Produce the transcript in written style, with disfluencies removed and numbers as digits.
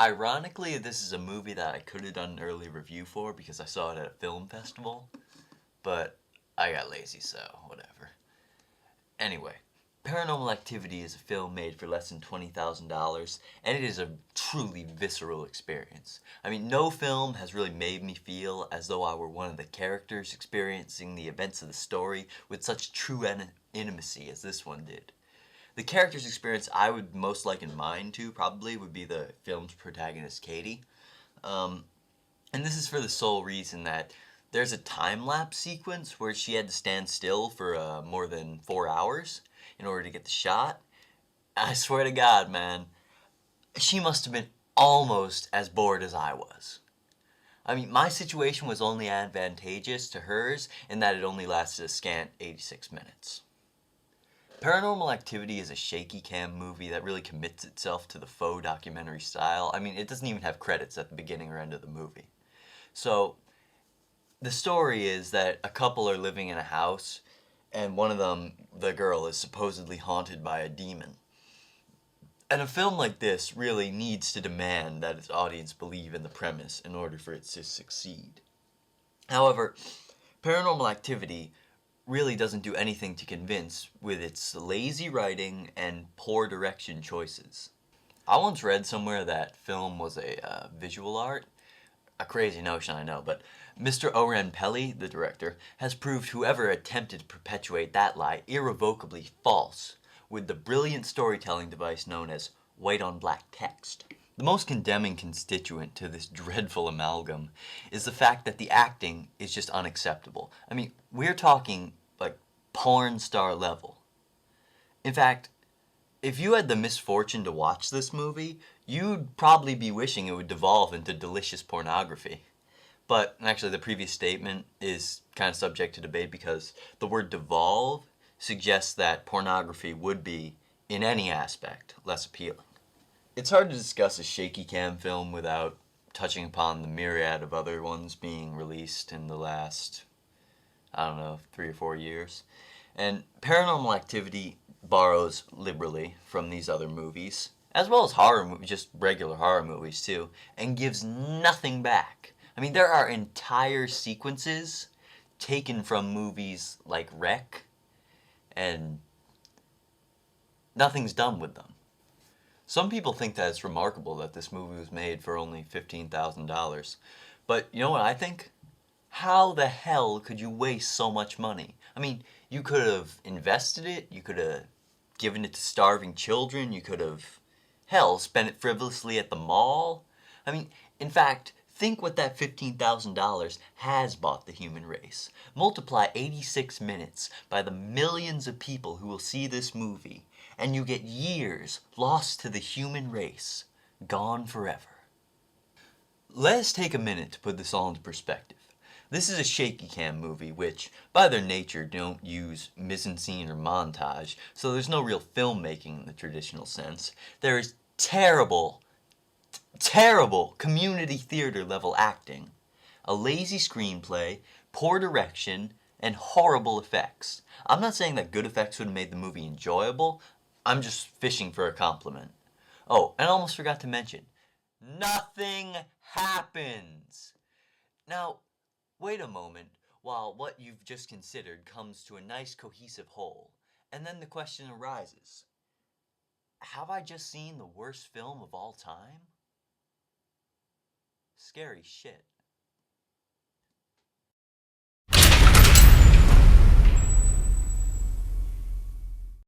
Ironically, this is a movie that I could have done an early review for because I saw it at a film festival, but I got lazy, so whatever. Anyway, Paranormal Activity is a film made for less than $20,000, and it is a truly visceral experience. I mean, no film has really made me feel as though I were one of the characters experiencing the events of the story with such true intimacy as this one did. The character's experience I would most liken mine to probably would be the film's protagonist, Katie. Um, and this is for the sole reason that there's a time lapse sequence where she had to stand still for more than 4 hours in order to get the shot. I swear to God, man, she must have been almost as bored as I was. I mean, my situation was only advantageous to hers in that it only lasted a scant 86 minutes. Paranormal Activity is a shaky cam movie that really commits itself to the faux documentary style. I mean, it doesn't even have credits at the beginning or end of the movie. So, the story is that a couple are living in a house, and one of them, the girl, is supposedly haunted by a demon. And a film like this really needs to demand that its audience believe in the premise in order for it to succeed. However, Paranormal Activity really doesn't do anything to convince with its lazy writing and poor direction choices. I once read somewhere that film was a visual art. A crazy notion, I know, but Mr. Oren Peli, the director, has proved whoever attempted to perpetuate that lie irrevocably false with the brilliant storytelling device known as white on black text. The most condemning constituent to this dreadful amalgam is the fact that the acting is just unacceptable. I mean, we're talking like porn star level. In fact, if you had the misfortune to watch this movie, you'd probably be wishing it would devolve into delicious pornography. But actually, the previous statement is kind of subject to debate because the word devolve suggests that pornography would be, in any aspect, less appealing. It's hard to discuss a shaky cam film without touching upon the myriad of other ones being released in the last, I don't know, 3 or 4 years. And Paranormal Activity borrows liberally from these other movies, as well as horror movies, just regular horror movies too, and gives nothing back. I mean, there are entire sequences taken from movies like Wreck, and nothing's done with them. Some people think that it's remarkable that this movie was made for only $15,000. But you know what I think? How the hell could you waste so much money? I mean, you could have invested it, you could have given it to starving children, you could have, hell, spent it frivolously at the mall. I mean, in fact, think what that $15,000 has bought the human race. Multiply 86 minutes by the millions of people who will see this movie, and you get years lost to the human race, gone forever. Let's take a minute to put this all into perspective. This is a shaky cam movie which, by their nature, don't use mise-en-scene or montage, so there's no real filmmaking in the traditional sense. There is terrible community theater level acting, a lazy screenplay, poor direction, and horrible effects. I'm not saying that good effects would have made the movie enjoyable, I'm just fishing for a compliment. Oh, and I almost forgot to mention, nothing happens! Now, wait a moment while what you've just considered comes to a nice cohesive whole, and then the question arises, have I just seen the worst film of all time? Scary shit.